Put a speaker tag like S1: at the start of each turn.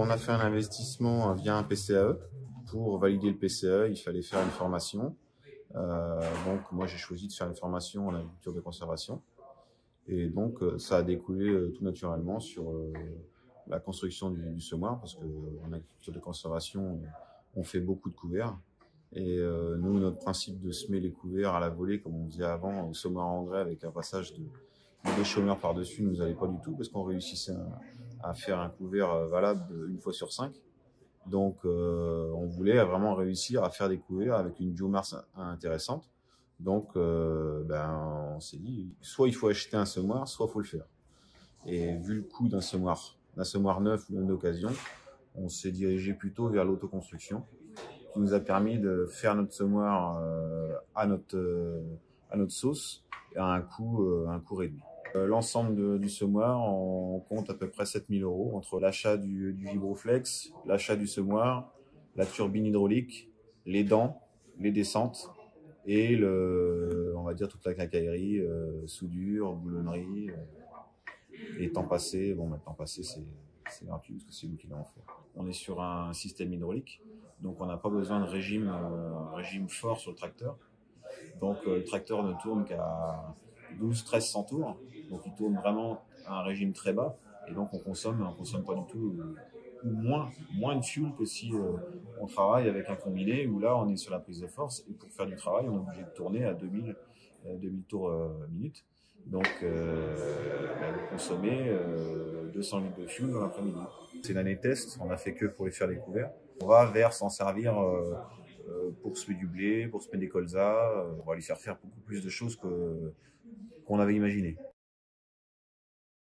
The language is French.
S1: on a fait un investissement via un PCAE. Pour valider le PCAE, il fallait faire une formation. Donc moi j'ai choisi de faire une formation en agriculture de conservation. Et donc ça a découlé tout naturellement sur la construction du semoir, parce qu'en agriculture de conservation, on fait beaucoup de couverts. Et nous, notre principe de semer les couverts à la volée, comme on disait avant, au semoir en engrais avec un passage des chômeurs par-dessus, ne nous allait pas du tout, parce qu'on réussissait à faire un couvert valable une fois sur 5. Donc on voulait vraiment réussir à faire des couverts avec une biomasse intéressante. Donc on s'est dit, soit il faut acheter un semoir, soit il faut le faire. Et vu le coût d'un semoir neuf ou d'occasion, on s'est dirigé plutôt vers l'autoconstruction, qui nous a permis de faire notre semoir à notre sauce et à un coût réduit. L'ensemble du semoir, on compte à peu près 7 000 € entre l'achat du Vibroflex, l'achat du semoir, la turbine hydraulique, les dents, les descentes et on va dire toute la quincaillerie, soudure, boulonnerie et temps passé. Bon, temps passé, c'est gratuit parce que c'est nous qui l'avons fait. On est sur un système hydraulique, donc on n'a pas besoin de régime fort sur le tracteur. Donc le tracteur ne tourne qu'à 12-1300 tours, donc il tourne vraiment à un régime très bas, et donc on consomme pas du tout, ou moins de fuel que si on travaille avec un combiné, où là on est sur la prise de force, et pour faire du travail on est obligé de tourner à 2000 tours minute. Donc vous consommez 200 litres de fuel dans l'après-midi. C'est une année test, on a fait que pour les faire les couverts. On va vers s'en servir pour semer du blé, pour semer des colzas. On va lui faire beaucoup plus de choses qu'on avait imaginé.